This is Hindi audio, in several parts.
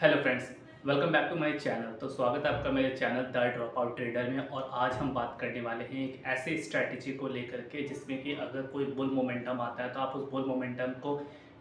Hello friends, welcome back to my channel. तो स्वागत है आपका मेरे channel the drop out trader में। और आज हम बात करने वाले हैं एक ऐसे स्ट्रैटेजी को लेकर के जिसमें कि अगर कोई बुल मोमेंटम आता है तो आप उस बुल मोमेंटम को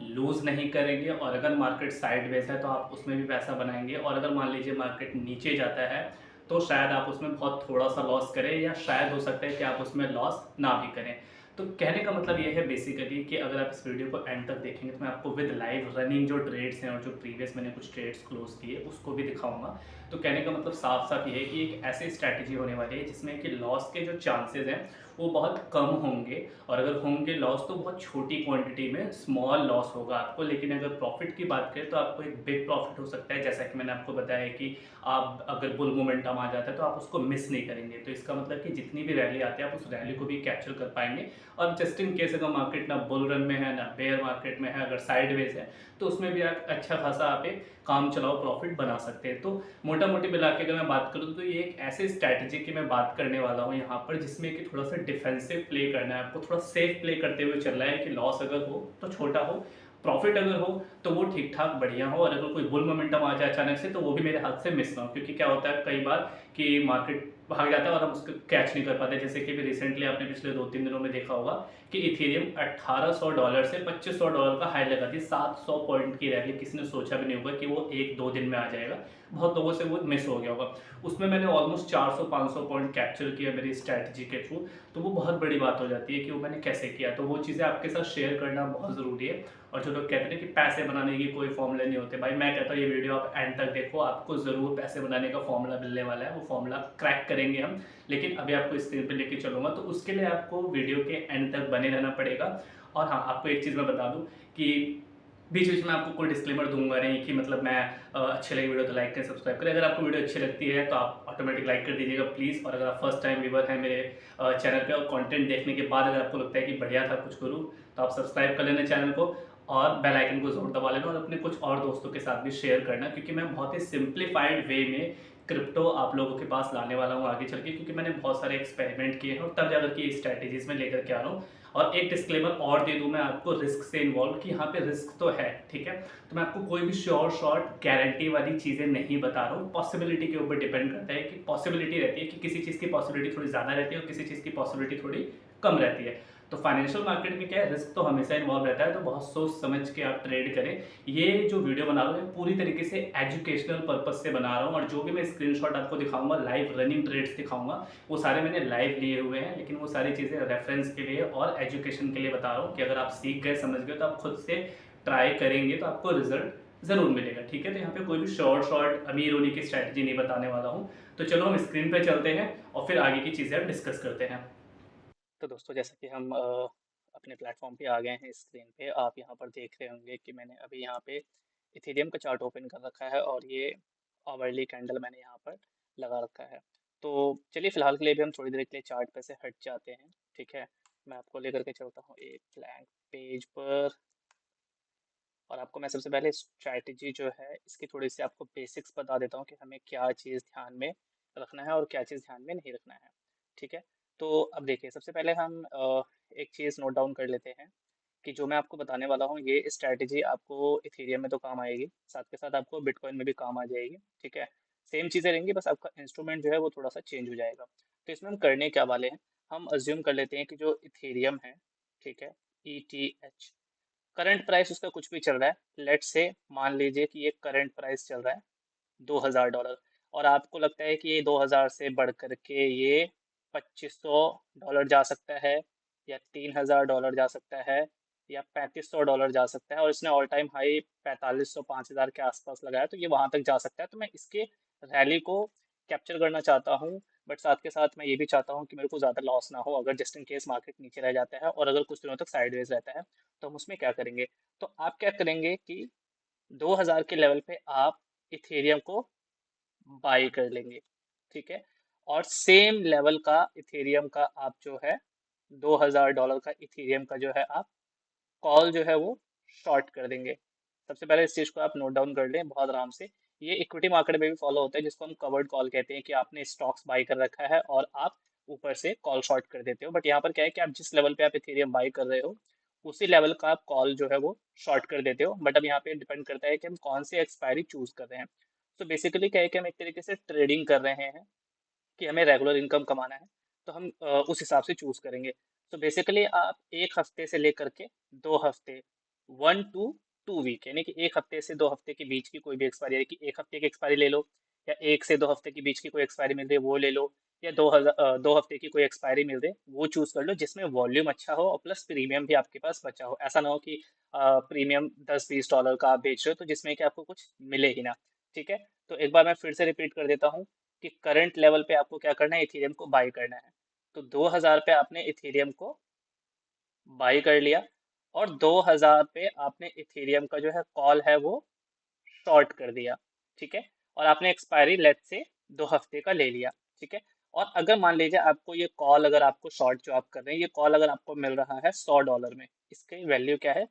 लूज़ नहीं करेंगे, और अगर मार्केट साइडवेज है तो आप उसमें भी पैसा बनाएंगे, और अगर मान लीजिए मार्केट नीचे जाता है तो शायद आप उसमें बहुत थोड़ा सा लॉस करें, या शायद हो सकता है कि आप उसमें लॉस ना भी करें। तो कहने का मतलब ये है बेसिकली कि अगर आप इस वीडियो को एंड तक देखेंगे तो मैं आपको विद लाइव रनिंग जो ट्रेड्स हैं और जो प्रीवियस मैंने कुछ ट्रेड्स क्लोज किए उसको भी दिखाऊंगा। तो कहने का मतलब साफ साफ ये है कि एक ऐसी स्ट्रैटेजी होने वाली है जिसमें कि लॉस के जो चांसेस हैं वो बहुत कम होंगे, और अगर होंगे लॉस तो बहुत छोटी क्वांटिटी में स्मॉल लॉस होगा आपको। लेकिन अगर प्रॉफिट की बात करें तो आपको एक बिग प्रॉफिट हो सकता है, जैसा कि मैंने आपको बताया कि आप अगर बुल मोमेंटम आ जाता है तो आप उसको मिस नहीं करेंगे। तो इसका मतलब कि जितनी भी रैली आती है आप उस रैली को भी कैप्चर कर पाएंगे। और जस्ट इन केस अगर मार्केट ना बुल रन में है ना बेयर मार्केट में है, अगर साइडवेज है तो उसमें भी आप अच्छा खासा आप एक काम चलाओ प्रॉफिट बना सकते हैं। तो मोटा मोटी मिला के अगर मैं बात करूँ तो ये एक ऐसे स्ट्रैटेजी की मैं बात करने वाला हूँ यहाँ पर जिसमें कि थोड़ा सा डिफेंसिव प्ले करना है आपको, थोड़ा सेफ प्ले करते हुए चल रहा है कि लॉस अगर हो तो छोटा हो, प्रॉफिट अगर हो तो वो ठीक ठाक बढ़िया हो, और अगर कोई बुल मोमेंटम आ जाए अचानक से तो वो भी मेरे हाथ से मिस ना हो। क्योंकि क्या होता है कई बार कि मार्केट भाग जाता है और हम उसको कैच नहीं कर पाते। जैसे कि भी रिसेंटली आपने पिछले 2-3 दिनों में देखा होगा कि इथेरियम $1800 से $2500 का हाई लगा दी, 700 पॉइंट की रैली। किसी ने सोचा भी नहीं होगा कि वो 1-2 दिन में आ जाएगा। बहुत लोगों से वो मिस हो गया होगा। उसमें मैंने ऑलमोस्ट 400-500 पॉइंट कैप्चर किया मेरी स्ट्रैटेजी के थ्रू। तो वो बहुत बड़ी बात हो जाती है कि वो मैंने कैसे किया। तो वो चीज़ें आपके साथ शेयर करना बहुत ज़रूरी है। और जो लोग कहते हैं कि पैसे बनाने की कोई फॉर्मूले नहीं होते, भाई मैं कहता हूँ ये वीडियो आप एंड तक देखो, आपको ज़रूर पैसे बनाने का फॉर्मूला मिलने वाला है। वो फॉर्मूला क्रैक करेंगे हम। लेकिन अभी आपको स्क्रीन पे लेके चलूँगा, तो उसके लिए आपको वीडियो के एंड तक बने रहना पड़ेगा। और हाँ, आपको एक चीज़ मैं बता दूँ कि बीच बीच में आपको कोई डिस्क्लेमर दूंगा नहीं कि मतलब मैं अच्छी लगी वीडियो तो लाइक करें सब्सक्राइब करें। अगर आपको वीडियो अच्छी लगती है तो आप ऑटोमेटिक लाइक कर दीजिएगा प्लीज़। और अगर आप फर्स्ट टाइम व्यूवर हैं मेरे चैनल पे और कंटेंट देखने के बाद अगर आपको लगता है कि बढ़िया था कुछ करूँ, तो आप सब्सक्राइब कर लेना चैनल को और बेल आइकन को ज़रूर दबा लेना, और अपने कुछ और दोस्तों के साथ भी शेयर करना। क्योंकि मैं बहुत ही सिंप्लीफाइड वे में क्रिप्टो आप लोगों के पास लाने वाला हूँ आगे चल के, क्योंकि मैंने बहुत सारे एक्सपेरिमेंट किए हैं और तब जाकर की स्ट्रैटेजीज में लेकर के आ रहा हूँ। और एक डिस्क्लेमर और दे दूं मैं आपको रिस्क से इन्वॉल्व, कि यहाँ पे रिस्क तो है, ठीक है। तो मैं आपको कोई भी श्योर शॉर्ट गारंटी वाली चीज़ें नहीं बता रहा हूँ। पॉसिबिलिटी के ऊपर डिपेंड करता है कि पॉसिबिलिटी रहती है कि किसी चीज़ की पॉसिबिलिटी थोड़ी ज़्यादा रहती है और किसी चीज़ की पॉसिबिलिटी थोड़ी कम रहती है। तो फाइनेंशियल मार्केट में क्या है, रिस्क तो हमेशा इन्वॉल्व रहता है। तो बहुत सोच समझ के आप ट्रेड करें। ये जो वीडियो बना रहा हूँ पूरी तरीके से एजुकेशनल पर्पज से बना रहा हूँ, और जो भी मैं स्क्रीनशॉट आपको दिखाऊंगा, लाइव रनिंग ट्रेड्स दिखाऊंगा, वो सारे मैंने लाइव लिए हुए हैं। लेकिन वो सारी चीज़ें रेफरेंस के लिए और एजुकेशन के लिए बता रहा हूँ कि अगर आप सीख गए समझ गए तो आप खुद से ट्राई करेंगे तो आपको रिजल्ट ज़रूर मिलेगा, ठीक है। तो यहाँ पे कोई भी शॉर्ट शॉर्ट अमीर होने की स्ट्रैटेजी नहीं बताने वाला हूँ। तो चलो हम स्क्रीन पे चलते हैं और फिर आगे की चीज़ें हम डिस्कस करते हैं। तो दोस्तों, जैसा कि हम अपने प्लेटफॉर्म पे आ गए हैं, स्क्रीन पे आप यहाँ पर देख रहे होंगे कि मैंने अभी यहाँ पे इथेरियम का चार्ट ओपन कर रखा है, और ये आवरली कैंडल मैंने यहाँ पर लगा रखा है। तो चलिए फिलहाल के लिए भी हम थोड़ी देर के लिए चार्ट पे से हट जाते हैं, ठीक है। मैं आपको लेकर के चलता हूँ एक ब्लैंक पेज पर, और आपको मैं सबसे पहले स्ट्रैटेजी जो है इसकी थोड़ी सी आपको बेसिक्स बता देता हूँ कि हमें क्या चीज़ ध्यान में रखना है और क्या चीज़ ध्यान में नहीं रखना है, ठीक है। तो अब देखिए, सबसे पहले हम एक चीज़ नोट डाउन कर लेते हैं कि जो मैं आपको बताने वाला हूँ ये स्ट्रैटेजी आपको इथेरियम में तो काम आएगी, साथ के साथ आपको बिटकॉइन में भी काम आ जाएगी, ठीक है। सेम चीज़ें रहेंगी, बस आपका इंस्ट्रूमेंट जो है वो थोड़ा सा चेंज हो जाएगा। तो इसमें हम करने क्या वाले हैं, हम अज्यूम कर लेते हैं कि जो इथेरियम है, ठीक है, ETH, करंट प्राइस उसका कुछ भी चल रहा है। लेट्स से मान लीजिए कि ये करंट प्राइस चल रहा है $2000, और आपको लगता है कि ये 2000 से बढ़ कर के ये $2500 जा सकता है, या $3000 जा सकता है, या $3500 जा सकता है, और इसने ऑल टाइम हाई 4500 5000 के आसपास लगाया, तो ये वहां तक जा सकता है। तो मैं इसके रैली को कैप्चर करना चाहता हूँ, बट साथ के साथ मैं ये भी चाहता हूँ कि मेरे को ज़्यादा लॉस ना हो अगर जस्ट इन केस मार्केट नीचे रह जाता है, और अगर कुछ दिनों तक साइडवेज रहता है तो हम उसमें क्या करेंगे। तो आप क्या करेंगे कि 2000 के लेवल पे आप इथेरियम को बाई कर लेंगे, ठीक है। और सेम लेवल का इथेरियम का आप जो है $2000 का इथेरियम का जो है आप कॉल जो है वो शॉर्ट कर देंगे। सबसे पहले इस चीज को आप नोट डाउन कर लें बहुत आराम से। ये इक्विटी मार्केट में भी फॉलो होता है, जिसको हम कवर्ड कॉल कहते हैं, कि आपने स्टॉक्स बाई कर रखा है और आप ऊपर से कॉल शॉर्ट कर देते हो। बट यहाँ पर क्या है कि आप जिस लेवल पे आप इथेरियम बाई कर रहे हो उसी लेवल का आप कॉल जो है वो शॉर्ट कर देते हो। बट अब यहाँ पे डिपेंड करता है कि हम कौन सी एक्सपायरी चूज कर रहे हैं। तो बेसिकली क्या है कि हम एक तरीके से ट्रेडिंग कर रहे हैं कि हमें रेगुलर इनकम कमाना है, तो हम उस हिसाब से चूज करेंगे। तो बेसिकली आप एक हफ्ते से लेकर के 2 हफ्ते, 1 to 2 वीक, यानी कि एक हफ्ते से 2 हफ्ते के बीच की कोई भी एक्सपायरी, यानी कि एक हफ्ते की एक्सपायरी ले लो, या 1 से 2 हफ्ते के बीच की कोई एक्सपायरी मिल रही है वो ले लो, या 2 हफ्ते की कोई एक्सपायरी मिल रही है वो चूज कर लो, जिसमें वॉल्यूम अच्छा हो और प्लस प्रीमियम भी आपके पास बचा हो। ऐसा ना हो कि प्रीमियम $10-20 का आप बेच रहे हो तो जिसमें कि आपको कुछ मिले ही ना। ठीक है, तो एक बार मैं फिर से रिपीट कर देता हूँ कि करंट लेवल पे आपको क्या करना है, इथेरियम को बाई करना है। तो 2000 पे आपने इथेरियम को बाई कर लिया, और 2000 पे आपने इथेरियम का जो है कॉल है वो शॉर्ट कर दिया। ठीक है, और आपने एक्सपायरी लेट से 2 हफ्ते का ले लिया। ठीक है, और अगर मान लीजिए आपको ये कॉल, अगर आपको शॉर्ट जो आप कर रहे हैं, ये कॉल अगर आपको मिल रहा है $100 में, इसकी वैल्यू क्या है,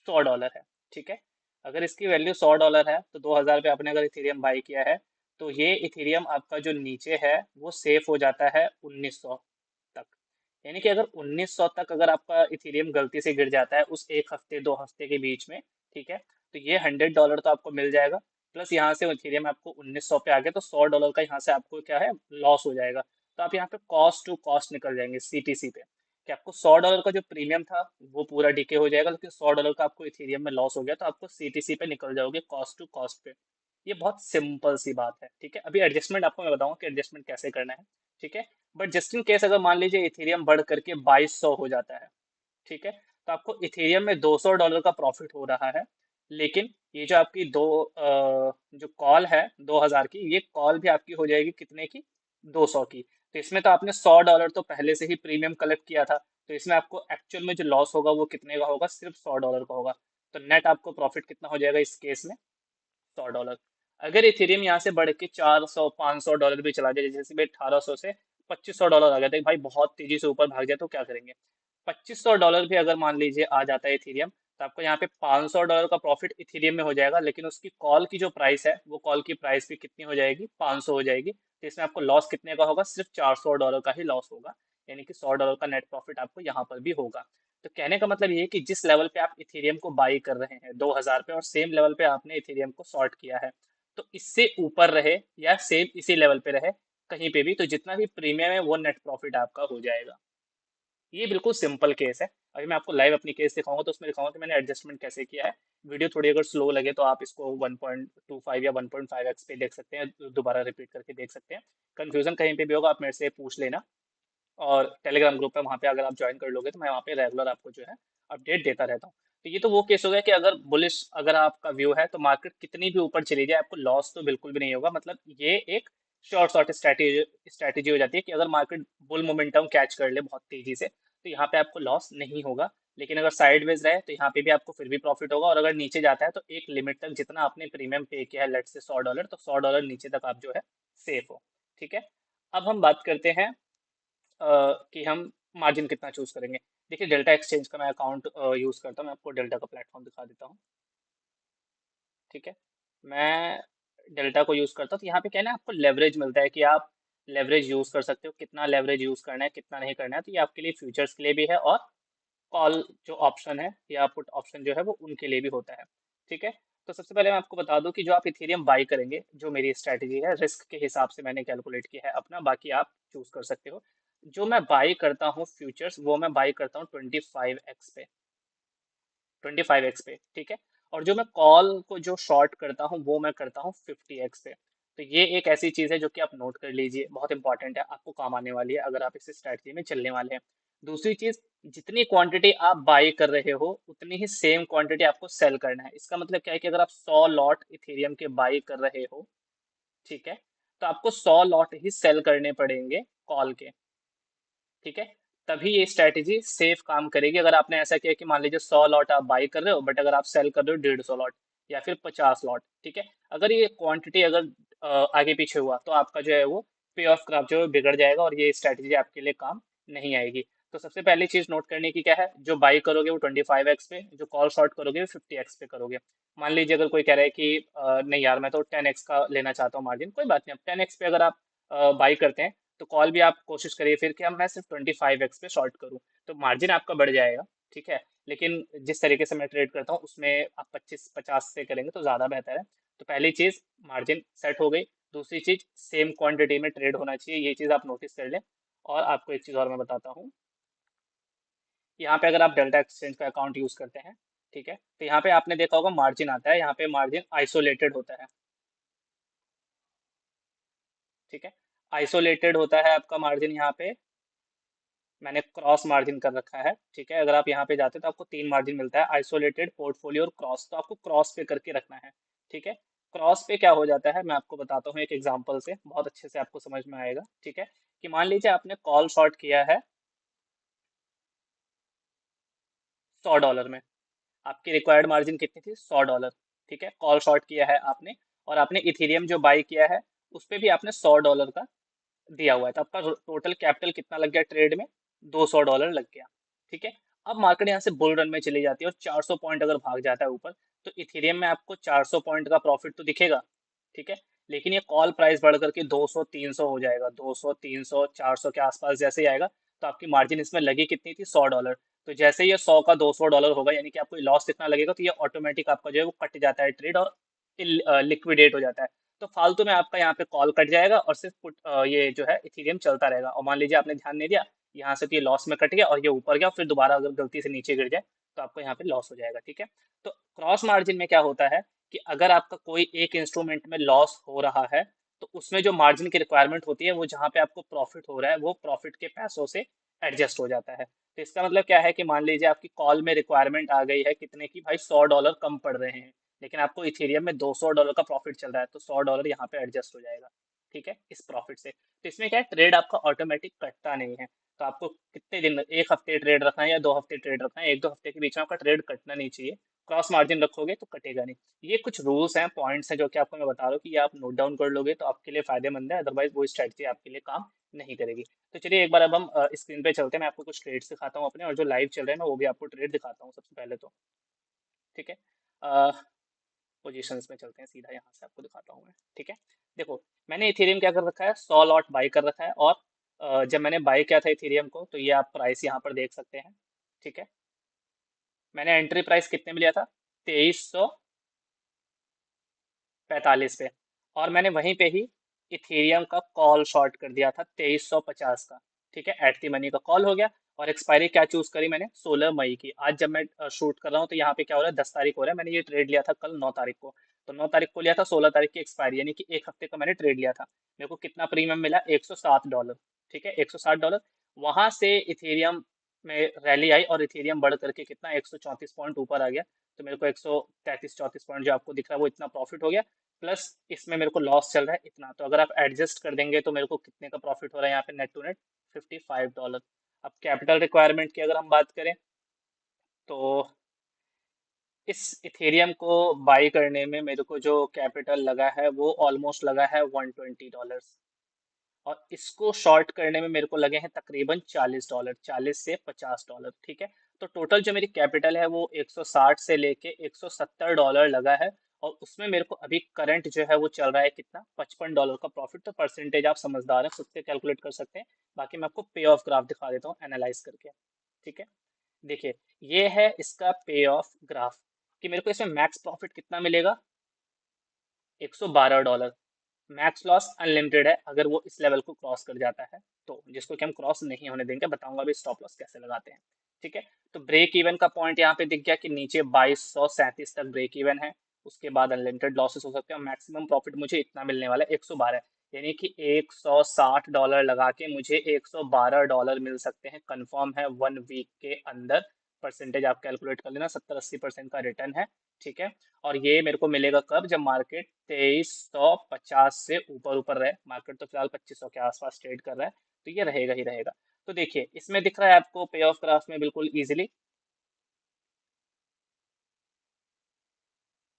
$100 है। ठीक है, अगर इसकी वैल्यू $100 है तो 2000 पे आपने अगर इथेरियम बाई किया है, तो ये इथेरियम आपका जो नीचे है वो सेफ हो जाता है 1900 तक। यानी कि अगर 1900 तक अगर आपका इथेरियम गलती से गिर जाता है उस एक हफ्ते 2 हफ्ते के बीच में, ठीक है, तो ये $100 तो आपको मिल जाएगा। प्लस यहाँ से इथेरियम आपको 1900 पे आ गया तो $100 का यहाँ से आपको क्या है, लॉस हो जाएगा। तो आप यहाँ पे कॉस्ट टू कॉस्ट निकल जाएंगे सीटीसी पे, कि आपको $100 का जो प्रीमियम था वो पूरा डीके हो जाएगा, लेकिन $100 का आपको इथेरियम में लॉस हो गया तो आपको सीटीसी पे निकल जाओगे कॉस्ट टू कॉस्ट पे। ये बहुत सिंपल सी बात है। ठीक है, अभी एडजस्टमेंट आपको मैं बताऊंगा कि एडजस्टमेंट कैसे करना है। ठीक है, बट जस्ट इन केस अगर मान लीजिए इथेरियम बढ़ करके 2200 हो जाता है, ठीक है, तो आपको इथेरियम में $200 का प्रॉफिट हो रहा है। लेकिन ये जो आपकी जो कॉल है 2000 की, ये कॉल भी आपकी हो जाएगी कितने की, 200 की। तो इसमें तो आपने $100 तो पहले से ही प्रीमियम कलेक्ट किया था, तो इसमें आपको एक्चुअल में जो लॉस होगा वो कितने का होगा, सिर्फ $100 का होगा। तो नेट आपको प्रॉफिट कितना हो जाएगा इस केस में, $100। अगर इथेरियम यहाँ से बढ़ के 400 $500 भी चला जाए, जैसे भाई 1800 से $2500 आ गया था भाई, बहुत तेजी से ऊपर भाग जाए तो क्या करेंगे। $2500 भी अगर मान लीजिए आ जाता है इथेरियम, तो आपको यहाँ पे $500 का प्रॉफिट इथेरियम में हो जाएगा, लेकिन उसकी कॉल की जो प्राइस है वो कॉल की प्राइस भी कितनी हो जाएगी, 500 हो जाएगी। तो इसमें आपको लॉस कितने का होगा, सिर्फ $400 का ही लॉस होगा। यानी कि $100 का नेट प्रॉफिट आपको यहाँ पर भी होगा। तो कहने का मतलब ये है कि जिस लेवल पे आप इथेरियम को बाई कर रहे हैं 2000 पे, और सेम लेवल पे आपने इथेरियम को शॉर्ट किया है, तो इससे ऊपर रहे या सेम इसी लेवल पे रहे, कहीं पे भी, तो जितना भी प्रीमियम है वो नेट प्रॉफिट आपका हो जाएगा। ये बिल्कुल सिंपल केस है। अभी मैं आपको लाइव अपनी केस दिखाऊंगा तो उसमें दिखाऊंगा कि मैंने एडजस्टमेट कैसे किया है। वीडियो थोड़ी अगर स्लो लगे तो आप इसको 1.25 या 1.5x पे देख सकते हैं, दोबारा रिपीट करके देख सकते हैं। कंफ्यूजन कहीं पे भी होगा आप मेरे से पूछ लेना। और टेलीग्राम ग्रुप है, वहाँ पे अगर आप ज्वाइन कर लोगे तो मैं वहाँ पे रेगुलर आपको जो है अपडेट देता रहता हूँ। तो ये तो वो केस हो गया कि अगर बुलिश अगर आपका व्यू है तो मार्केट कितनी भी ऊपर चली जाए आपको लॉस तो बिल्कुल भी नहीं होगा। मतलब ये एक शॉर्ट स्ट्रैटेजी स्ट्रैटेजी हो जाती है कि अगर मार्केट बुल मोमेंटम कैच कर ले बहुत तेजी से तो यहाँ पे आपको लॉस नहीं होगा। लेकिन अगर साइडवेज रहे तो यहाँ पे भी आपको फिर भी प्रॉफिट होगा, और अगर नीचे जाता है तो एक लिमिट तक जितना आपने प्रीमियम पे किया है, लेट से $100, तो $100 नीचे तक आप जो है सेफ हो। ठीक है, अब हम बात करते हैं कि हम मार्जिन कितना चूज करेंगे। देखिए डेल्टा एक्सचेंज का मैं अकाउंट यूज करता हूँ, मैं आपको डेल्टा का प्लेटफॉर्म दिखा देता हूँ। ठीक है, मैं डेल्टा को यूज करता हूँ, तो यहाँ पे क्या है ना, आपको लेवरेज मिलता है कि आप लेवरेज यूज कर सकते हो, कितना लेवरेज यूज करना है कितना नहीं करना है। तो ये आपके लिए फ्यूचर्स के लिए भी है, और कॉल जो ऑप्शन है या पुट ऑप्शन जो है वो उनके लिए भी होता है। ठीक है, तो सबसे पहले मैं आपको बता दूं कि जो आप इथेरियम बाई करेंगे, जो मेरी स्ट्रैटेजी है रिस्क के हिसाब से मैंने कैलकुलेट किया है अपना, बाकी आप चूज कर सकते हो। जो मैं बाई करता हूँ फ्यूचर्स, वो मैं बाई करता हूँ 25x पे, 25x पे। ठीक है, और जो मैं कॉल को जो शॉर्ट करता हूँ वो मैं करता हूँ 50x पे। तो ये एक ऐसी चीज़ है जो कि आप नोट कर लीजिए, बहुत इंपॉर्टेंट है, आपको काम आने वाली है अगर आप इस स्ट्रैटेजी में चलने वाले हैं। दूसरी चीज़, जितनी क्वांटिटी आप बाई कर रहे हो उतनी ही सेम क्वांटिटी आपको सेल करना है। इसका मतलब क्या है कि अगर आप 100 लॉट इथेरियम के बाई कर रहे हो, ठीक है, तो आपको 100 लॉट ही सेल करने पड़ेंगे कॉल के। ठीक है, तभी ये स्ट्रैटेजी सेफ काम करेगी। अगर आपने ऐसा किया कि मान लीजिए 100 लॉट आप बाई कर रहे हो, बट अगर आप सेल कर रहे हो 150 लॉट या फिर 50 लॉट, ठीक है, अगर ये क्वांटिटी अगर आगे पीछे हुआ तो आपका जो है वो पे ऑफ ग्राफ जो है बिगड़ जाएगा, और ये स्ट्रैटेजी आपके लिए काम नहीं आएगी। तो सबसे पहली चीज नोट करने की क्या है, जो बाई करोगे वो 25x पे, जो कॉल शॉर्ट करोगे वो 50x पे करोगे। मान लीजिए अगर कोई कह रहा है कि नहीं यार मैं तो 10x का लेना चाहता हूँ मार्जिन, कोई बात नहीं, अब 10x पे अगर आप बाई करते हैं तो कॉल भी आप कोशिश करिए फिर कि अब मैं सिर्फ 25x पे शॉर्ट करूं, तो मार्जिन आपका बढ़ जाएगा। ठीक है। लेकिन जिस तरीके से मैं ट्रेड करता हूँ उसमें आप 25-50 से करेंगे तो ज़्यादा बेहतर है। तो पहली चीज़ मार्जिन सेट हो गई। दूसरी चीज़ सेम क्वांटिटी में ट्रेड होना चाहिए, ये चीज़ आप नोटिस कर लें। और आपको एक चीज़ और मैं बताता हूँ, यहाँ पे अगर आप डेल्टा एक्सचेंज का अकाउंट यूज़ करते हैं, ठीक है, तो यहाँ पे आपने देखा होगा मार्जिन आता है, यहाँ पे मार्जिन आइसोलेटेड होता है, ठीक है। आइसोलेटेड होता है आपका मार्जिन यहाँ पे, मैंने क्रॉस मार्जिन कर रखा है, ठीक है। अगर आप यहाँ पे जाते हैं तो आपको 3 मार्जिन मिलता है, आइसोलेटेड, पोर्टफोलियो और क्रॉस। तो आपको क्रॉस पे करके रखना है, ठीक है। क्रॉस पे क्या हो जाता है मैं आपको बताता हूँ एक एग्जांपल से, बहुत अच्छे से आपको समझ में आएगा, ठीक है। कि मान लीजिए आपने कॉल शॉर्ट किया है $100 में, आपकी रिक्वायर्ड मार्जिन कितनी थी, $100, ठीक है। कॉल शॉर्ट किया है आपने, और आपने इथेरियम जो बाई किया है उस पे भी आपने $100 का दिया हुआ है, तो आपका टोटल कैपिटल कितना लग गया ट्रेड में, $200 लग गया, ठीक है। अब मार्केट यहाँ से बुल रन में चली जाती है और 400 पॉइंट अगर भाग जाता है ऊपर, तो इथेरियम में आपको 400 पॉइंट का प्रॉफिट तो दिखेगा, ठीक है। लेकिन ये कॉल प्राइस बढ़ करके 200 300 हो जाएगा, 200 300 400 के आसपास जैसे ही आएगा, तो आपकी मार्जिन इसमें लगी कितनी थी, $100। तो जैसे ही ये 100 का $200 होगा, यानी कि आपको लॉस कितना लगेगा, तो ये ऑटोमेटिक आपका जो है वो कट जाता है ट्रेड, और लिक्विडेट हो जाता है। तो फालतू में आपका यहाँ पे कॉल कट जाएगा और सिर्फ ये जो है इथेरियम चलता रहेगा। और मान लीजिए आपने ध्यान नहीं दिया, यहाँ से तो ये लॉस में कट गया और ये ऊपर गया, फिर दोबारा अगर गलती से नीचे गिर जाए तो आपको यहाँ पे लॉस हो जाएगा, ठीक है। तो क्रॉस मार्जिन में क्या होता है कि अगर आपका कोई एक इंस्ट्रूमेंट में लॉस हो रहा है, तो उसमें जो मार्जिन की रिक्वायरमेंट होती है, वो जहाँ पे आपको प्रॉफिट हो रहा है वो प्रॉफिट के पैसों से एडजस्ट हो जाता है। तो इसका मतलब क्या है कि मान लीजिए आपकी कॉल में रिक्वायरमेंट आ गई है कितने की, भाई $100 कम पड़ रहे हैं, लेकिन आपको इथेरियम में $200 का प्रॉफिट चल रहा है, तो $100 यहाँ पे एडजस्ट हो जाएगा, ठीक है, इस प्रॉफिट से। तो इसमें क्या है, ट्रेड आपका ऑटोमेटिक कटता नहीं है। तो आपको कितने दिन, एक हफ्ते ट्रेड रखना है या 2 हफ्ते ट्रेड रखना है, 1-2 हफ्ते के बीच में आपका ट्रेड कटना नहीं चाहिए। क्रॉस मार्जिन रखोगे तो कटेगा नहीं। ये कुछ रूल्स हैं, पॉइंट्स हैं जो कि आपको मैं बता रहा हूँ कि ये आप नोट डाउन कर लोगे तो आपके लिए फायदेमंद है, अदरवाइज वो स्ट्रैटेजी आपके लिए काम नहीं करेगी। तो चलिए एक बार अब हम स्क्रीन पे चलते हैं, मैं आपको कुछ ट्रेड्स दिखाता हूँ अपने, और जो लाइव चल रहे हैं मैं वो भी आपको ट्रेड दिखाता हूँ सबसे पहले तो, ठीक है। पोजीशंस में चलते हैं, सीधा यहाँ से आपको दिखाता हूँ मैं, ठीक है। देखो, मैंने इथेरियम क्या कर रखा है, 100 लॉट बाई कर रखा है, और जब मैंने बाई किया था इथेरियम को, तो ये आप प्राइस यहाँ पर देख सकते हैं, ठीक है। मैंने एंट्री प्राइस कितने में लिया था, 2345 पे, और मैंने वहीं पे ही इथेरियम का कॉल शॉर्ट कर दिया था 2350 का, ठीक है। एट दी मनी का कॉल हो गया, और एक्सपायरी क्या चूज करी मैंने, 16 मई की। आज जब मैं शूट कर रहा हूँ तो यहाँ पे क्या हो रहा है, 10 तारीख हो रहा है, मैंने ये ट्रेड लिया था कल 9 तारीख को, तो 9 तारीख को लिया था, 16 तारीख की एक्सपायरी, यानी कि एक हफ्ते का मैंने ट्रेड लिया था। मेरे को कितना प्रीमियम मिला, $160, ठीक है, $160। वहां से इथेरियम में रैली आई और इथेरियम बढ़ करके कितना, 134 पॉइंट ऊपर आ गया, तो मेरे को 133-34 पॉइंट जो आपको दिख रहा है वो इतना प्रॉफिट हो गया, प्लस इसमें मेरे को लॉस चल रहा है इतना। तो अगर आप एडजस्ट कर देंगे तो मेरे को कितने का प्रॉफिट हो रहा है यहाँ पे, नेट टू नेट $55। अब कैपिटल रिक्वायरमेंट की अगर हम बात करें, तो इस इथेरियम को बाई करने में मेरे को जो कैपिटल लगा है वो ऑलमोस्ट लगा है $120, और इसको शॉर्ट करने में मेरे को लगे हैं तकरीबन $40, 40 से $50, ठीक है। तो टोटल जो मेरी कैपिटल है वो 160 से लेके $170 लगा है, और उसमें मेरे को अभी करंट जो है वो चल रहा है कितना, $55 का प्रॉफिट। तो परसेंटेज आप समझदार हैं, खुद से कैलकुलेट कर सकते हैं। बाकी मैं आपको पे ऑफ ग्राफ दिखा देता हूँ एनालाइज करके, ठीक है। देखिए, ये है इसका पे ऑफ ग्राफ, कि मेरे को इसमें मैक्स प्रॉफिट कितना मिलेगा, $112। मैक्स लॉस अनलिमिटेड है अगर वो इस लेवल को क्रॉस कर जाता है, तो जिसको कि हम क्रॉस नहीं होने देंगे, बताऊंगा अभी स्टॉप लॉस कैसे लगाते हैं, ठीक है। तो ब्रेक इवन का पॉइंट यहाँ पे दिख गया कि नीचे 2237 तक ब्रेक इवन है, उसके बाद अनलिमिटेड लॉसेस हो सकते हैं, मैक्सिमम प्रॉफिट मुझे इतना मिलने वाला है 112, यानी कि $160 लगा के मुझे $112 मिल सकते हैं, कंफर्म है 1 वीक के अंदर। परसेंटेज आप कैलकुलेट कर लेना, 70-80% का रिटर्न है, ठीक है। और ये मेरे को मिलेगा कब, जब मार्केट 2350 से ऊपर ऊपर रहे, मार्केट तो फिलहाल 2500 के आसपास ट्रेड कर रहा है, तो ये रहेगा ही रहेगा। तो देखिए इसमें दिख रहा है आपको पे ऑफ ग्राफ में बिल्कुल इजीली,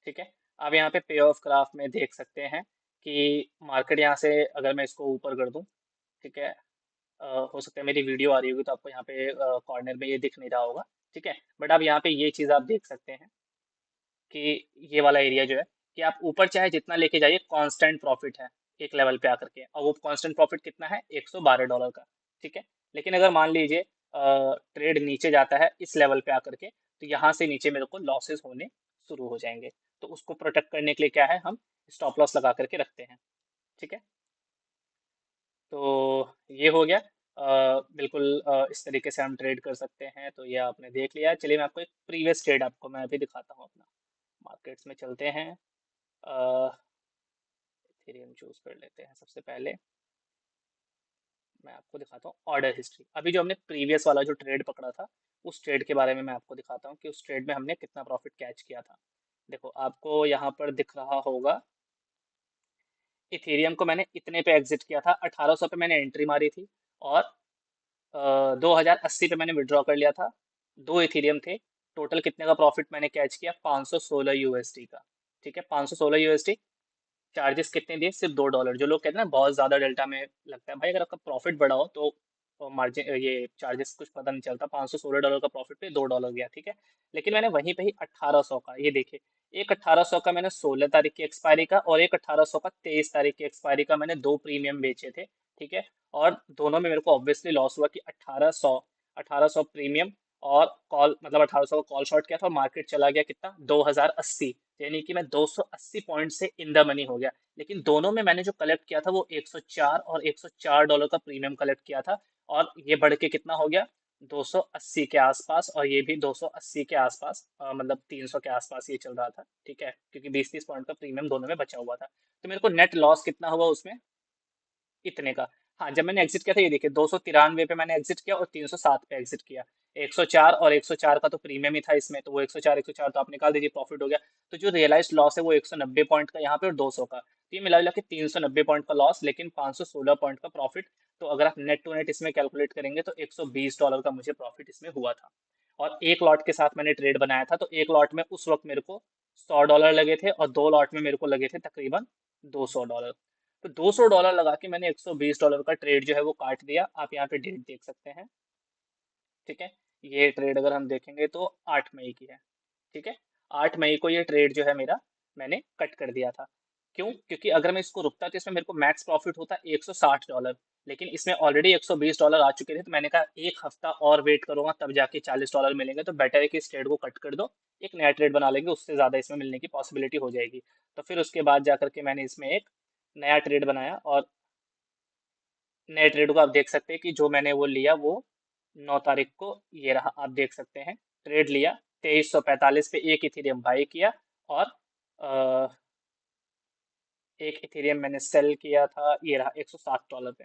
ठीक है। आप यहाँ पे पे ऑफ ग्राफ में देख सकते हैं कि मार्केट यहाँ से अगर मैं इसको ऊपर कर दूं, ठीक है, हो सकता है मेरी वीडियो आ रही होगी तो आपको यहाँ पे कॉर्नर में ये दिख नहीं रहा होगा, ठीक है। बट आप यहाँ पे ये चीज़ आप देख सकते हैं कि ये वाला एरिया जो है, कि आप ऊपर चाहे जितना लेके जाइए कांस्टेंट प्रॉफिट है एक लेवल पे आकर के, और वो कांस्टेंट प्रॉफिट कितना है, $112 का, ठीक है। लेकिन अगर मान लीजिए ट्रेड नीचे जाता है इस लेवल पे आकर के, तो यहाँ से नीचे मेरे को लॉसेस होने शुरू हो जाएंगे। तो उसको प्रोटेक्ट करने के लिए क्या है, हम स्टॉप लॉस लगा करके रखते हैं। ठीक है, तो ये हो गया। बिल्कुल इस तरीके से हम ट्रेड कर सकते हैं। तो ये आपने देख लिया। चलिए मैं आपको एक प्रीवियस ट्रेड आपको मैं अभी दिखाता हूँ अपना। मार्केट्स में चलते हैं। इथेरियम चूज कर लेते हैं सबसे पहले। मैं आपको दिखाता हूँ ऑर्डर हिस्ट्री। अभी जो हमने प्रीवियस वाला जो ट्रेड पकड़ा था, उस ट्रेड के बारे में मैं आपको दिखाता हूँ कि उस ट्रेड में हमने कितना प्रॉफिट कैच किया था। देखो आपको यहाँ पर दिख रहा होगा, इथेरियम को मैंने इतने पे एग्जिट किया था, 1800 पे मैंने एंट्री मारी थी, और 2080 पे मैंने विड्रॉ कर लिया था। 2 इथेरियम थे। टोटल कितने का प्रॉफिट मैंने कैच किया, 516 यूएसडी का। ठीक है, 516 यूएसडी। चार्जेस कितने दिए, सिर्फ $2। जो लोग कहते हैं ना बहुत ज्यादा डेल्टा में लगता है, भाई अगर आपका प्रॉफिट बढ़ा हो तो मार्जिन ये चार्जेस कुछ पता नहीं चलता। $516 का प्रॉफिट पे $2 गया। ठीक है, लेकिन मैंने वहीं पे ही 1800 का, ये देखिए, एक 1800 का मैंने 16 तारीख की एक्सपायरी का, और एक 1800 का 23 तारीख की एक्सपायरी का, मैंने दो प्रीमियम बेचे थे। ठीक है, और दोनों में मेरे को ऑब्वियसली लॉस हुआ कि 1800 प्रीमियम, और कॉल मतलब 1800 का कॉल शॉर्ट किया था, और मार्केट चला गया कितना, 2080। यानी कि मैं 280 पॉइंट से इन द मनी हो गया। लेकिन दोनों में मैंने जो कलेक्ट किया था वो 104 और $104 का प्रीमियम कलेक्ट किया था। और ये बढ़ के कितना हो गया, 280 के आसपास, और ये भी 280 के आसपास, मतलब 300 के आसपास ये चल रहा था। ठीक है, क्योंकि 20-30 पॉइंट का प्रीमियम दोनों में बचा हुआ था। तो मेरे को नेट लॉस कितना हुआ उसमें, इतने का। हाँ, जब मैंने एग्जिट किया था, ये देखिए 293 पे मैंने एग्जिट किया और 307 पे एग्जिट किया। 104 और 104 का तो प्रीमियम ही था इसमें, तो वो 104 तो आप निकाल दीजिए, प्रॉफिट हो गया। तो जो रियलाइज लॉस है वो 190 पॉइंट का यहाँ पे और 200 का, तो ये मिला जुला के 390 पॉइंट का लॉस, लेकिन 516 पॉइंट का प्रॉफिट। तो अगर आप नेट टू नेट इसमें कैलकुलेट करेंगे तो $120 का मुझे प्रॉफिट इसमें हुआ था। और एक लॉट के साथ मैंने ट्रेड बनाया था, तो एक लॉट में उस वक्त मेरे को $100 लगे थे, और दो लॉट में मेरे को लगे थे तकरीबन $200। तो $200 लगा के मैंने $120 का ट्रेड जो है वो काट दिया। आप यहाँ पे डेट देख सकते हैं। ठीक है, ये ट्रेड अगर हम देखेंगे तो 8 मई की है। ठीक है, 8 मई को ये ट्रेड जो है मेरा, मैंने कट कर दिया था। क्यों, क्योंकि अगर मैं इसको रुकता तो इसमें मेरे को मैक्स प्रॉफिट होता $160। लेकिन इसमें ऑलरेडी $120 आ चुके थे, तो मैंने कहा एक हफ्ता और वेट करूंगा तब जाके $40 मिलेंगे, तो बेटर है कि इस ट्रेड को कट कर दो, एक नया ट्रेड बना लेंगे, उससे ज़्यादा इसमें मिलने की पॉसिबिलिटी हो जाएगी। तो फिर उसके बाद जा करके मैंने इसमें एक नया ट्रेड बनाया, और नए ट्रेड को आप देख सकते हैं कि जो मैंने वो लिया वो 9 तारीख को, ये रहा, आप देख सकते हैं। ट्रेड लिया 2345 पे, एक इथेरियम बाई किया, और एक इथेरियम मैंने सेल किया था, ये रहा $160 पे।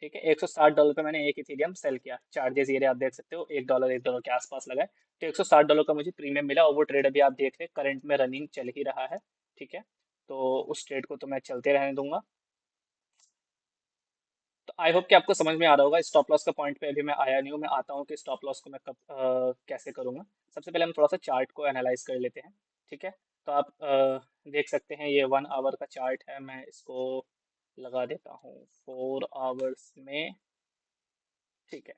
ठीक है, $160 पे मैंने एक इथेरियम सेल किया। चार्जेस ये रहे, आप देख सकते हो, $1 के आसपास लगाए, तो $160 का मुझे प्रीमियम मिला, और वो ट्रेड अभी आप देख रहे हैं करंट में रनिंग चल ही रहा है। ठीक है, तो उस ट्रेड को तो मैं चलते रहने दूंगा। तो आई होप कि आपको समझ में आ रहा होगा। स्टॉप लॉस का पॉइंट पे अभी मैं आया नहीं हूँ, मैं आता हूँ कि स्टॉप लॉस को मैं कब कैसे करूँगा। सबसे पहले हम थोड़ा सा चार्ट को एनालाइज कर लेते हैं। ठीक है, तो आप देख सकते हैं ये 1 आवर का चार्ट है। मैं इसको लगा देता हूँ 4 आवर्स में। ठीक है,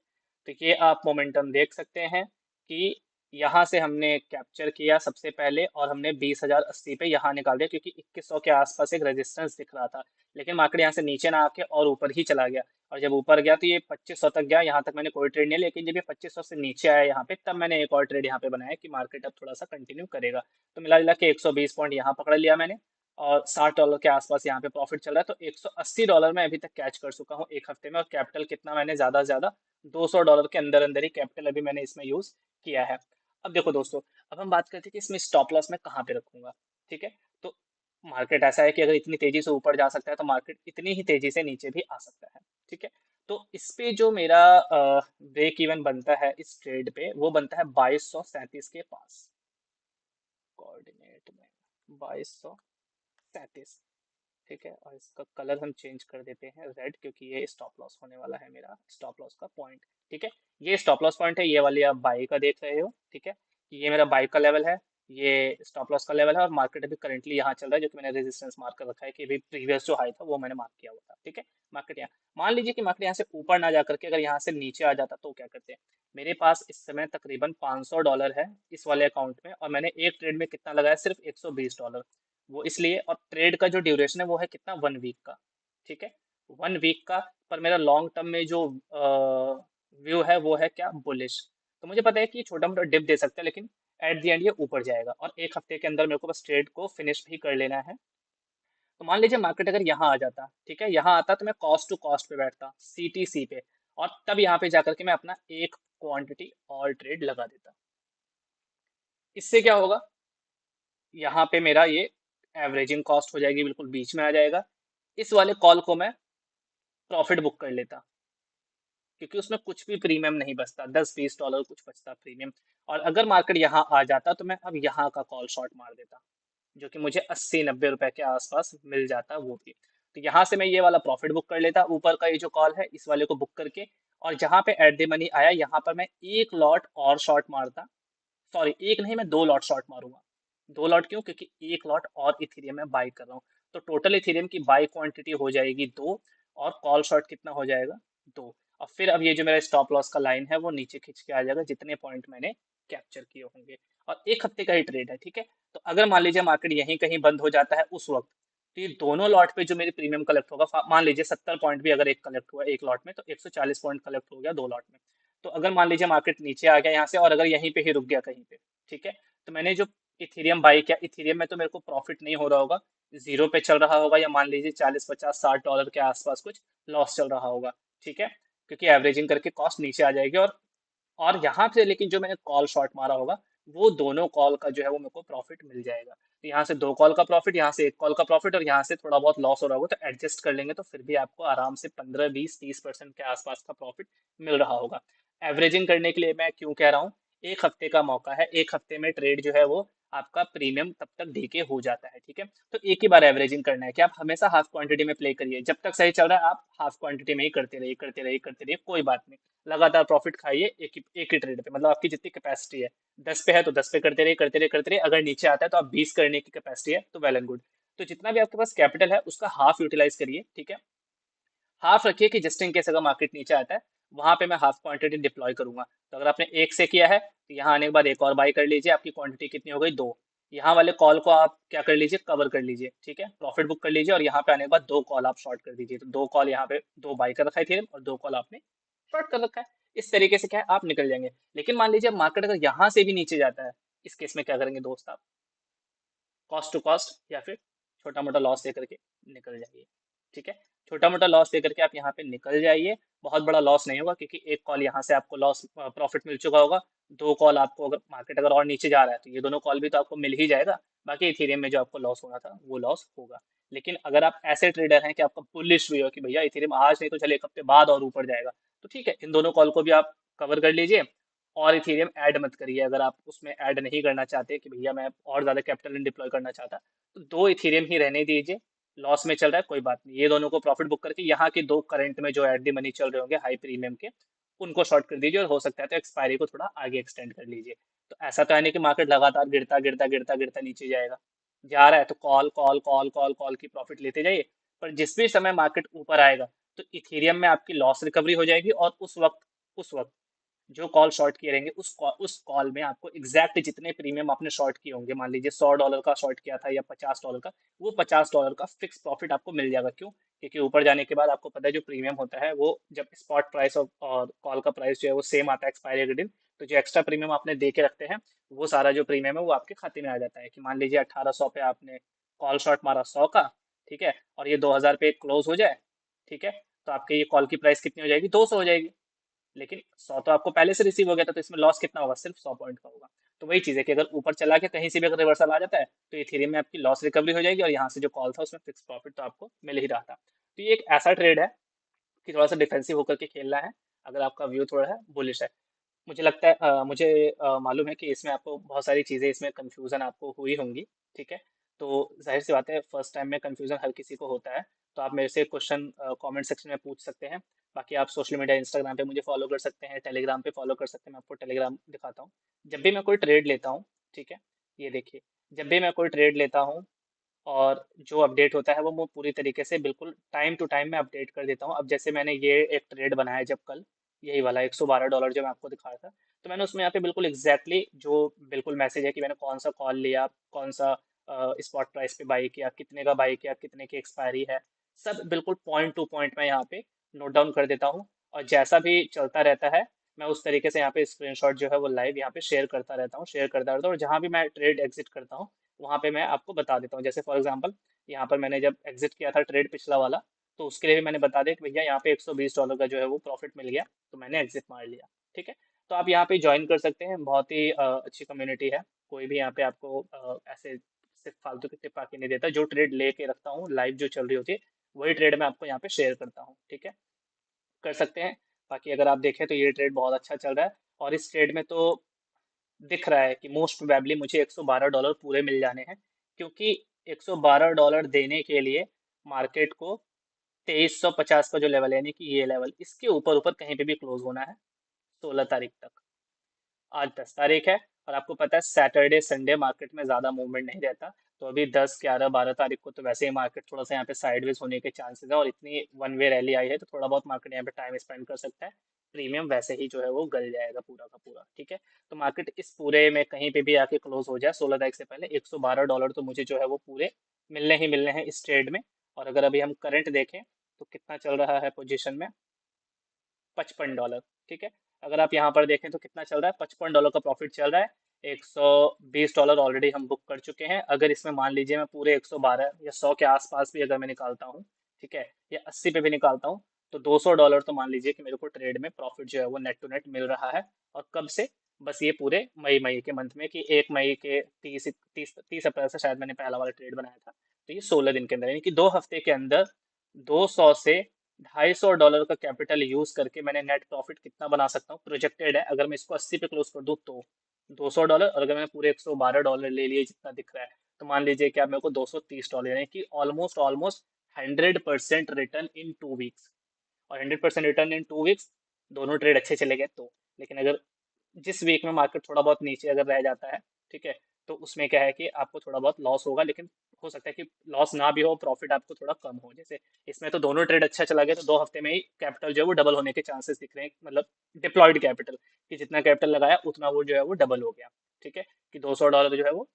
तो ये आप मोमेंटम देख सकते हैं कि यहाँ से हमने कैप्चर किया सबसे पहले, और हमने 20,080 पे यहाँ निकाल दिया, क्योंकि 2100 के आसपास एक रेजिस्टेंस दिख रहा था। लेकिन मार्केट यहाँ से नीचे ना आके और ऊपर ही चला गया, और जब ऊपर गया तो ये 2500 तक गया। यहाँ तक मैंने कोई ट्रेड नहीं लिया, लेकिन जब ये 2500 से नीचे आया यहाँ पे, तब मैंने एक और ट्रेड यहाँ पे बनाया कि मार्केट अब थोड़ा सा कंटिन्यू करेगा। तो मिला जुला के 120 पॉइंट यहाँ पकड़ लिया मैंने, और $60 के आसपास यहाँ पे प्रॉफिट चल रहा है। तो $180 मैं अभी तक कैच कर चुका हूँ एक हफ्ते में, और कैपिटल कितना मैंने, ज़्यादा से ज़्यादा $200 के अंदर अंदर ही कैपिटल अभी मैंने इसमें यूज किया है। अब देखो दोस्तों, अब हम बात करते हैं कि इसमें स्टॉप लॉस मैं कहाँ पे रखूंगा। ठीक है, तो मार्केट ऐसा है कि अगर इतनी तेजी से ऊपर जा सकता है, तो मार्केट इतनी ही तेजी से नीचे भी आ सकता है। ठीक है, तो इस पे जो मेरा ब्रेक इवन बनता है इस ट्रेड पे, वो बनता है 2237 के पास। कोऑर्डिनेट में 2237। ठीक है, और इसका कलर हम चेंज कर देते हैं रेड, क्योंकि ये स्टॉप लॉस होने वाला है मेरा, स्टॉप लॉस का पॉइंट। ठीक है, ये स्टॉप लॉस पॉइंट है, ये वाली आप बाई का देख रहे हो। ठीक है, ये मेरा बाई का लेवल है, ये स्टॉप लॉस का लेवल है, और मार्केट अभी करंटली यहाँ चल रहा है, जो कि मैंने रेजिस्टेंस मार्क कर रखा है कि अभी प्रीवियस जो हाई था वो मैंने मार्क किया हुआ था। ठीक है, मार्केट यहाँ, मान लीजिए कि मार्केट यहाँ से ऊपर ना जा करके अगर यहाँ से नीचे आ जाता, तो क्या करते हैं। मेरे पास इस समय तकरीबन $500 है इस वाले अकाउंट में, और मैंने एक ट्रेड में कितना लगाया, सिर्फ $120। वो इसलिए, और ट्रेड का जो ड्यूरेशन है वो है कितना, 1 वीक का। ठीक है, 1 वीक का। पर मेरा लॉन्ग टर्म में जो व्यू है वो है क्या, बुलिश। तो मुझे पता है कि छोटा मोटा डिप दे सकता है, लेकिन एट द एंड ये ऊपर जाएगा और एक हफ्ते के अंदर मेरे को बस ट्रेड को फिनिश भी कर लेना है। तो मान लीजिए मार्केट अगर यहाँ आ जाता, ठीक है, यहाँ आता तो मैं कॉस्ट टू कॉस्ट पे बैठता, सीटीसी पे, और तब यहाँ पे जाकर के मैं अपना एक क्वांटिटी और ट्रेड लगा देता। इससे क्या होगा, यहाँ पे मेरा ये एवरेजिंग कॉस्ट हो जाएगी, बिल्कुल बीच में आ जाएगा। इस वाले कॉल को मैं प्रॉफिट बुक कर लेता, क्योंकि उसमें कुछ भी प्रीमियम नहीं बचता, 10-20 डॉलर कुछ बचता प्रीमियम। और अगर मार्केट यहाँ आ जाता तो मैं अब यहाँ का कॉल शॉर्ट मार देता, जो कि मुझे 80-90 रुपए के आसपास मिल जाता वो भी। तो यहाँ से मैं ये वाला प्रॉफिट बुक कर लेता, ऊपर का ये जो कॉल है इस वाले को बुक करके, और जहाँ पे एट द मनी आया यहाँ पर मैं एक लॉट और शॉर्ट मारता। सॉरी, एक नहीं, मैं दो लॉट शॉर्ट मारूंगा। दो लॉट क्यों, क्योंकि एक लॉट और इथेरियम में बाई कर रहा हूँ। तो टोटल इथेरियम की बाई क्वांटिटी हो जाएगी दो, और कॉल शॉर्ट कितना हो जाएगा, दो। और फिर अब ये जो मेरा स्टॉप लॉस का लाइन है वो नीचे खींच के आ जाएगा, जितने पॉइंट मैंने कैप्चर किए होंगे। और एक हफ्ते का ही ट्रेड है, ठीक है। तो अगर मान लीजिए मार्केट यहीं कहीं बंद हो जाता है उस वक्त, तो ये दोनों लॉट पे जो मेरी प्रीमियम कलेक्ट होगा, मान लीजिए 70 पॉइंट भी अगर एक कलेक्ट हुआ एक लॉट में, तो 140 पॉइंट कलेक्ट हो गया दो लॉट में। तो अगर मान लीजिए मार्केट नीचे आ गया यहाँ से, और अगर यहीं पे ही रुक गया कहीं पे, ठीक है, तो मैंने जो इथेरियम बाई किया, इथेरियम में तो मेरे को प्रॉफिट नहीं हो रहा होगा, जीरो पे चल रहा होगा, या मान लीजिए 40-50-60 डॉलर के आसपास कुछ लॉस चल रहा होगा, ठीक है, क्योंकि एवरेजिंग करके कॉस्ट नीचे आ जाएगी। और यहाँ से लेकिन जो मैंने कॉल शॉर्ट मारा होगा, वो दोनों कॉल का जो है वो मेरे को प्रॉफिट मिल जाएगा। तो यहाँ से दो कॉल का प्रॉफिट, यहाँ से एक कॉल का प्रॉफिट, और यहाँ से थोड़ा बहुत लॉस हो रहा होगा, तो एडजस्ट कर लेंगे तो फिर भी आपको आराम से 15-20-30% के आसपास का प्रॉफिट मिल रहा होगा। एवरेजिंग करने के लिए मैं क्यों कह रहा हूँ, एक हफ्ते का मौका है, एक हफ्ते में ट्रेड जो है वो आपका प्रीमियम तब तक डीके हो जाता है, ठीक है। तो एक ही बार एवरेजिंग करना है कि आप हमेशा हाफ क्वांटिटी में प्ले करिए, जब तक सही चल रहा है आप हाफ क्वांटिटी में ही करते रहिए करते रहिए करते रहिए, कोई बात नहीं। लगातार प्रॉफिट खाइए एक ही ट्रेड पे, मतलब आपकी जितनी कैपेसिटी है, 10 पे है तो 10 पे करते रहिए करते रहिए करते रहिए, अगर नीचे आता है तो आप 20 करने की कैपेसिटी है तो वेल एंड गुड। तो जितना भी आपके पास कैपिटल है उसका हाफ यूटिलाइज करिए, ठीक है। हाफ रखिए कि जस्ट इन केस अगर मार्केट नीचे आता है, वहां पे मैं हाफ क्वांटिटी डिप्लॉय करूंगा। तो अगर आपने एक से किया है तो यहाँ आने के बाद एक और बाई कर लीजिए, आपकी क्वांटिटी कितनी हो गई, दो। यहाँ वाले कॉल को आप क्या कर लीजिए, कवर कर लीजिए, ठीक है, प्रॉफिट बुक कर लीजिए, और यहाँ पे आने के बाद दो कॉल आप शॉर्ट कर दीजिए। तो दो कॉल यहाँ पे दो बाई कर रखा है Ethereum, और दो कॉल आपने शॉर्ट कर रखा है। इस तरीके से क्या है, आप निकल जाएंगे। लेकिन मान लीजिए मार्केट अगर यहाँ से भी नीचे जाता है, इस केस में क्या करेंगे दोस्त आप, कॉस्ट टू कॉस्ट या फिर छोटा मोटा लॉस लेकर के निकल जाइए, ठीक है। छोटा मोटा लॉस लेकर के आप यहाँ पे निकल जाइए, बहुत बड़ा लॉस नहीं होगा, क्योंकि एक कॉल यहाँ से आपको लॉस प्रॉफिट मिल चुका होगा। दो कॉल आपको, अगर मार्केट अगर और नीचे जा रहा है तो ये दोनों कॉल भी तो आपको मिल ही जाएगा। बाकी इथेरियम में जो आपको लॉस होना था वो लॉस होगा। लेकिन अगर आप ऐसे ट्रेडर हैं कि आपका बुलिश व्यू है कि भैया इथेरियम आज नहीं तो चले एक हफ्ते बाद और ऊपर जाएगा, तो ठीक है, इन दोनों कॉल को भी आप कवर कर लीजिए। और इथेरियम ऐड मत करिए, अगर आप उसमें ऐड नहीं करना चाहते कि भैया मैं और ज़्यादा कैपिटल डिप्लॉय करना चाहता, तो दो इथेरियम ही रहने दीजिए। लॉस में चल रहा है कोई बात नहीं, ये दोनों को प्रॉफिट बुक करके यहाँ के दो करंट में जो एट दी मनी चल रहे होंगे हाई प्रीमियम के, उनको शॉर्ट कर दीजिए, और हो सकता है तो एक्सपायरी को थोड़ा आगे एक्सटेंड कर लीजिए। तो ऐसा तो है नहीं कि मार्केट लगातार गिरता गिरता गिरता गिरता नीचे जाएगा। जा रहा है तो call call call call call की प्रॉफिट लेते जाइए। पर जिस भी समय मार्केट ऊपर आएगा, तो इथेरियम में आपकी लॉस रिकवरी हो जाएगी, और उस वक्त जो कॉल शॉर्ट किए रहेंगे उस कॉल में आपको एग्जैक्ट जितने प्रीमियम आपने शॉर्ट किए होंगे, मान लीजिए $100 का शॉर्ट किया था या $50 का, वो $50 का फिक्स प्रॉफिट आपको मिल जाएगा। क्यों, क्योंकि ऊपर जाने के बाद आपको पता है जो प्रीमियम होता है वो जब स्पॉट प्राइस और कॉल का प्राइस जो है वो सेम आता है एक्सपायरी के दिन, तो जो एक्स्ट्रा प्रीमियम आपने दे के रखते हैं, वो सारा जो प्रीमियम है वो आपके खाते में आ जाता है। कि मान लीजिए 1800 पे आपने कॉल शॉर्ट मारा 100 का, ठीक है, और ये 2000 पे क्लोज हो जाए, ठीक है, तो आपके ये कॉल की प्राइस कितनी हो जाएगी, 200 हो जाएगी। लेकिन 100 तो आपको पहले से रिसीव हो गया था, तो इसमें लॉस कितना होगा, सिर्फ 100 पॉइंट का होगा। तो वही चीज़ है कि अगर ऊपर चला के कहीं से भी अगर रिवर्सल आ जाता है, तो इथेरियम में आपकी लॉस रिकवरी हो जाएगी, और यहाँ से जो कॉल था उसमें फिक्स प्रॉफिट तो आपको मिल ही रहा था। तो ये एक ऐसा ट्रेड है कि थोड़ा सा डिफेंसिव होकर के खेलना है, अगर आपका व्यू थोड़ा है बुलिश है। मुझे लगता है मुझे मालूम है कि इसमें आपको बहुत सारी चीज़ें, इसमें कंफ्यूजन आपको हुई होंगी, ठीक है। तो जाहिर सी बात है, फर्स्ट टाइम में कंफ्यूजन हर किसी को होता है। तो आप मेरे से क्वेश्चन कमेंट सेक्शन में पूछ सकते हैं। बाकी आप सोशल मीडिया इंस्टाग्राम पे मुझे फॉलो कर सकते हैं, टेलीग्राम पे फॉलो कर सकते हैं, मैं आपको टेलीग्राम दिखाता हूँ। जब भी मैं कोई ट्रेड लेता हूँ, ठीक है, ये देखिए, जब भी मैं कोई ट्रेड लेता हूँ और जो अपडेट होता है वो पूरी तरीके से बिल्कुल टाइम टू टाइम मैं अपडेट कर देता हूँ। अब जैसे मैंने ये एक ट्रेड बनाया जब कल, यही वाला $112 जो मैं आपको दिखा रहा था, तो मैंने उसमें यहाँ पे बिल्कुल एग्जैक्टली जो बिल्कुल मैसेज है कि मैंने कौन सा कॉल लिया, कौन सा स्पॉट प्राइस पे बाई किया, कितने का बाई किया, कितने की एक्सपायरी है, सब बिल्कुल पॉइंट टू पॉइंट मैं यहाँ पे नोट डाउन कर देता हूँ। और जैसा भी चलता रहता है मैं उस तरीके से यहाँ पे स्क्रीनशॉट जो है वो लाइव यहाँ पे शेयर करता रहता हूँ, और जहाँ भी मैं ट्रेड एग्जिट करता हूँ वहाँ पे मैं आपको बता देता हूँ। जैसे फॉर एग्जांपल यहाँ पर मैंने जब एग्जिट किया था ट्रेड पिछला वाला, तो उसके लिए भी मैंने बता दिया कि भैया यहाँ पे $120 का जो है वो प्रॉफिट मिल गया, तो मैंने एग्जिट मार लिया। ठीक है, तो आप यहाँ पे ज्वाइन कर सकते हैं, बहुत ही अच्छी कम्युनिटी है। कोई भी यहाँ पे आपको ऐसे सिर्फ फालतू की टिप आके नहीं देता। जो ट्रेड लेके रखता हूँ लाइव जो चल रही होती है वही ट्रेड मैं आपको यहाँ पे शेयर करता हूँ। ठीक है, कर सकते हैं। बाकी अगर आप देखें तो ये ट्रेड बहुत अच्छा चल रहा है, और इस ट्रेड में तो दिख रहा है कि मोस्ट प्रोबेबली मुझे $112 पूरे मिल जाने हैं, क्योंकि $112 देने के लिए मार्केट को 2350 का जो लेवल है, यानी कि ये लेवल, इसके ऊपर ऊपर कहीं पे भी क्लोज होना है 16 तारीख तक। आज 10 तारीख है, और आपको पता है सैटरडे संडे मार्केट में ज़्यादा मूवमेंट नहीं रहता। तो अभी 10 11 12 तारीख को तो वैसे ही मार्केट थोड़ा सा यहाँ पे साइडवेज होने के चांसेस है, और इतनी वन वे रैली आई है तो थोड़ा बहुत मार्केट यहाँ पे टाइम स्पेंड कर सकता है। प्रीमियम वैसे ही जो है वो गल जाएगा पूरा का पूरा। ठीक है, तो मार्केट इस पूरे में कहीं पे भी आके क्लोज हो जाए 16 तारीख से पहले, $112 तो मुझे जो है वो पूरे मिलने ही मिलने हैं इस ट्रेड में। और अगर अभी हम करंट देखें तो कितना चल रहा है पोजीशन में, $55। ठीक है, अगर आप यहाँ पर देखें तो कितना चल रहा है, $55 का प्रॉफिट चल रहा है। $120 ऑलरेडी हम बुक कर चुके हैं। अगर इसमें मान लीजिए मैं पूरे 112 या 100 के आसपास भी अगर मैं निकालता हूँ, ठीक है, या 80 पे भी निकालता हूँ, तो $200 तो मान लीजिए कि मेरे को ट्रेड में प्रॉफिट जो है वो नेट टू नेट मिल रहा है। और कब से, बस ये पूरे मई मई के मंथ में, कि 1 मई के 30 अप्रैल से शायद मैंने पहला वाला ट्रेड बनाया था, तो ये 16 दिन के अंदर, यानी कि 2 हफ्ते के अंदर 200 से $250 का कैपिटल यूज करके मैंने नेट प्रॉफिट कितना बना सकता हूँ प्रोजेक्टेड है। अगर मैं इसको 80 पे क्लोज कर दूँ तो $200, और अगर मैं पूरे $112 ले लिए जितना दिख रहा है, तो मान लीजिए कि आप मेरे को $230, यानी कि ऑलमोस्ट ऑलमोस्ट 100% रिटर्न इन 2 वीक्स। और 100% रिटर्न इन 2 वीक्स, दोनों ट्रेड अच्छे चले गए तो। लेकिन अगर जिस वीक में मार्केट थोड़ा बहुत नीचे अगर रह जाता है, ठीक है, तो उसमें क्या है कि आपको थोड़ा बहुत लॉस होगा, लेकिन हो सकता है कि लॉस ना भी हो, प्रॉफिट आपको थोड़ा कम हो। जैसे इसमें तो दोनों ट्रेड अच्छा चला गया, तो 2 हफ्ते में ही कैपिटल जो है वो डबल होने के चांसेस दिख रहे हैं, मतलब डिप्लॉयड कैपिटल, कि जितना कैपिटल लगाया उतना वो जो है वो डबल हो गया। ठीक है, कि $200 जो है वो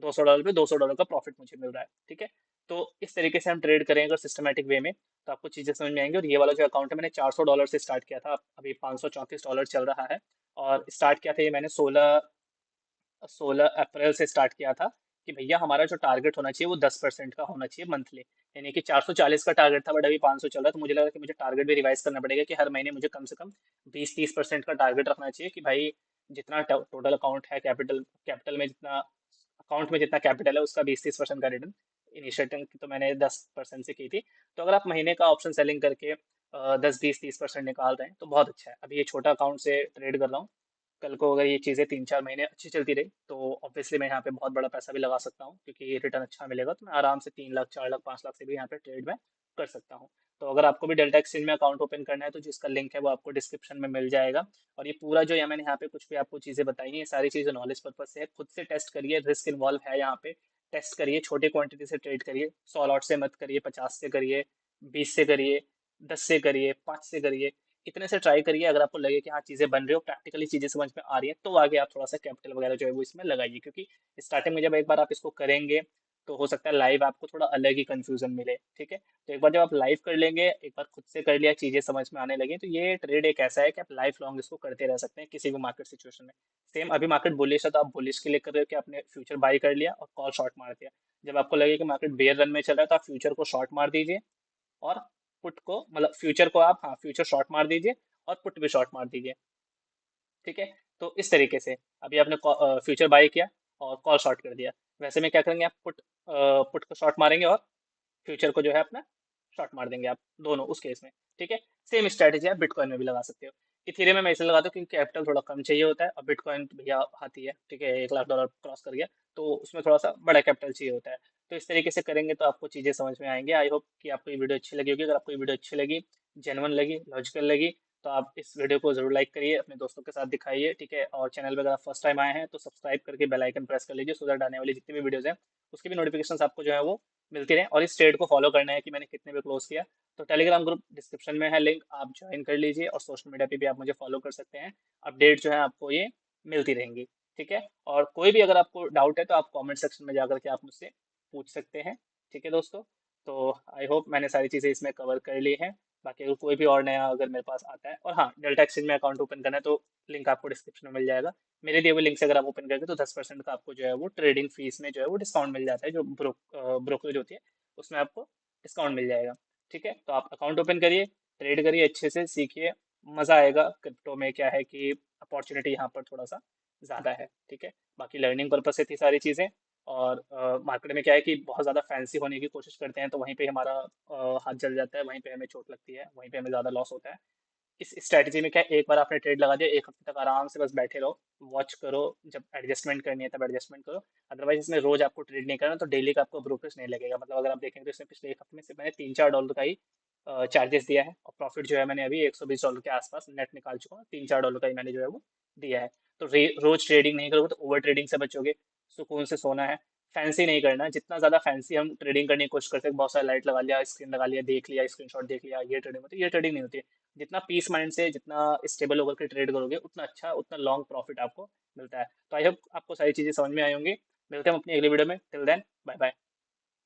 $200 पे $200 का प्रॉफिट मुझे मिल रहा है। ठीक है, तो इस तरीके से हम ट्रेड करें अगर सिस्टमेटिक वे में, तो आपको चीज़ें समझ में आएंगी। और ये वाला जो अकाउंट है मैंने $400 से स्टार्ट किया था, अभी $534 चल रहा है। और स्टार्ट किया था ये मैंने 16 अप्रैल से स्टार्ट किया था, कि भैया हमारा जो टारगेट होना चाहिए वो 10% का होना चाहिए मंथली। यानी कि 440 का टारगेट था, बट अभी 500 चल रहा है, तो मुझे लगा कि मुझे टारगेट भी रिवाइज करना पड़ेगा, कि हर महीने मुझे कम से कम 20-30% का टारगेट रखना चाहिए, कि भाई जितना टोटल अकाउंट है, कैपिटल कैपिटल में जितना, अकाउंट में जितना कैपिटल है उसका 20-30% का रिटर्न। इनिशिएटिव की तो मैंने 10% से की थी। तो अगर आप महीने का ऑप्शन सेलिंग करके 10 20 30% निकाल रहे हैं तो बहुत अच्छा है। अभी ये छोटा अकाउंट से ट्रेड कर रहा हूँ, कल को अगर ये चीज़ें 3 4 महीने अच्छी चलती रही तो ऑब्वियसली मैं यहाँ पे बहुत बड़ा पैसा भी लगा सकता हूँ, क्योंकि रिटर्न अच्छा मिलेगा, तो मैं आराम से 3 लाख 4 लाख 5 लाख से भी यहाँ पे ट्रेड में कर सकता हूँ। तो अगर आपको भी डेल्टा एक्सचेंज में अकाउंट ओपन करना है तो जिसका लिंक है वो आपको डिस्क्रिप्शन में मिल जाएगा। और ये पूरा जो मैंने यहाँ पे कुछ भी आपको चीज़ें बताई हैं, ये सारी चीज़ें नॉलेज पर्पज से है, खुद से टेस्ट करिए, रिस्क इन्वॉल्व है यहाँ पे, टेस्ट करिए, छोटे क्वांटिटी से ट्रेड करिए, 100 लॉट से मत करिए, 50 से करिए, 20 से करिए, 10 से करिए, 5 से करिए, इतने से ट्राई करिए। अगर आपको लगे कि हाँ चीज़ें बन रही हो, प्रैक्टिकली चीज़ें समझ में आ रही है, तो आगे आप थोड़ा सा कैपिटल वगैरह जो है वो इसमें लगाइए, क्योंकि स्टार्टिंग में जब एक बार आप इसको करेंगे तो हो सकता है लाइव आपको थोड़ा अलग ही कंफ्यूजन मिले। ठीक है, तो एक बार जब आप लाइव कर लेंगे, एक बार खुद से कर लिया, चीज़ें समझ में आने लगी, तो ये ट्रेड एक ऐसा है कि आप लाइफ लॉन्ग इसको करते रह सकते हैं किसी भी मार्केट सिचुएशन में। सेम अभी मार्केट बुलिश है तो आप बुलिश के लिए कर रहे हो कि आपने फ्यूचर बाई कर लिया और कॉल शॉर्ट मार दिया। जब आपको लगे कि मार्केट बेयर रन में चल रहा है तो आप फ्यूचर को शॉर्ट मार दीजिए, और पुट को, मतलब फ्यूचर को आप, हाँ फ्यूचर शॉर्ट मार दीजिए और पुट भी शॉर्ट मार दीजिए। ठीक है, तो इस तरीके से अभी आपने फ्यूचर बाय किया और कॉल शॉर्ट कर दिया, वैसे में क्या करेंगे आप, पुट को शॉर्ट मारेंगे और फ्यूचर को जो है अपना शॉर्ट मार देंगे आप, दोनों उस केस में। ठीक है, सेम स्ट्रैटेजी आप बिटकॉइन में भी लगा सकते हो। इथेरियम में मैं इसलिए लगाता हूँ क्योंकि कैपिटल थोड़ा कम चाहिए होता है, और बिटकॉइन भैया हाथी है, ठीक है, $1 लाख क्रॉस कर गया, तो उसमें थोड़ा सा बड़ा कैपिटल चाहिए होता है। तो इस तरीके से करेंगे तो आपको चीज़ें समझ में आएंगे। आई होप कि आपको ये वीडियो अच्छी लगी होगी। अगर आपको ये वीडियो अच्छी लगी, जेन्युइन लगी, लॉजिकल लगी, तो आप इस वीडियो को जरूर लाइक करिए, अपने दोस्तों के साथ दिखाइए। ठीक है, और चैनल पे अगर आप फर्स्ट टाइम आए हैं तो सब्सक्राइब करके बेल आइकन प्रेस कर लीजिए, सो दैट आने वाली जितनी भी वीडियोस हैं उसकी भी नोटिफिकेशन आपको जो है वो मिलती रहे। और इस ट्रेड को फॉलो करना है कि मैंने कितने पे क्लोज किया, तो टेलीग्राम ग्रुप डिस्क्रिप्शन में है लिंक, आप ज्वाइन कर लीजिए, और सोशल मीडिया पे भी आप मुझे फॉलो कर सकते हैं। अपडेट जो है आपको ये मिलती रहेंगी। ठीक है, और कोई भी अगर आपको डाउट है तो आप कमेंट सेक्शन में जाकर के आप मुझसे पूछ सकते हैं। ठीक है दोस्तों, तो आई होप मैंने सारी चीज़ें इसमें कवर कर ली हैं। बाकी अगर कोई भी और नया अगर मेरे पास आता है, और हाँ, डेल्टा एक्सचेंज में अकाउंट ओपन करना है तो लिंक आपको डिस्क्रिप्शन में मिल जाएगा। मेरे दिए हुए लिंक से अगर आप ओपन करके तो 10% का आपको जो है वो ट्रेडिंग फीस में जो है वो डिस्काउंट मिल जाता है, जो ब्रोकरेज होती है उसमें आपको डिस्काउंट मिल जाएगा। ठीक है, तो आप अकाउंट ओपन करिए, ट्रेड करिए, अच्छे से सीखिए, मज़ा आएगा। क्रिप्टो में क्या है कि अपॉर्चुनिटी यहाँ पर थोड़ा सा ज़्यादा है। ठीक है, बाकी लर्निंग पर्पज से थी सारी चीज़ें। और मार्केट में क्या है कि बहुत ज़्यादा फैंसी होने की कोशिश करते हैं तो वहीं पे हमारा हाथ जल जाता है, वहीं पे हमें चोट लगती है, वहीं पे हमें ज़्यादा लॉस होता है। इस स्ट्रैटेजी में क्या है, एक बार आपने ट्रेड लगा दिया, 1 हफ्ते तक आराम से बस बैठे रहो, वॉच करो, जब एडजस्टमेंट करनी है तब एडजस्टमेंट करो। अदरवाइज इसमें रोज आपको ट्रेड नहीं करना, तो डेली का आपको ब्रोकरेज नहीं लगेगा। मतलब अगर आप देखेंगे तो इसमें पिछले 1 हफ्ते में सिर्फ मैंने $3-4 का ही चार्जेस दिया है, और प्रॉफिट जो है मैंने अभी $120 के आसपास नेट निकाल चुका हूँ। $3-4 का ही मैंने जो है वो दिया है। तो रोज ट्रेडिंग नहीं करोगे तो ओवर ट्रेडिंग से बचोगे। सुकून से सोना है, फैंसी नहीं करना है। जितना ज्यादा फैंसी हम ट्रेडिंग करने की कोशिश करते हैं, बहुत सारा लाइट लगा लिया, स्क्रीन लगा लिया, देख लिया, स्क्रीनशॉट देख लिया, ये ट्रेडिंग होती है, ये ट्रेडिंग नहीं होती है। जितना पीस माइंड से, जितना स्टेबल होकर के ट्रेड करोगे, उतना अच्छा, उतना लॉन्ग प्रॉफिट आपको मिलता है। तो आई होप आपको सारी चीजें समझ में आई होंगी। मिलते हैं हम अपनी अगली वीडियो में। Till then, bye bye.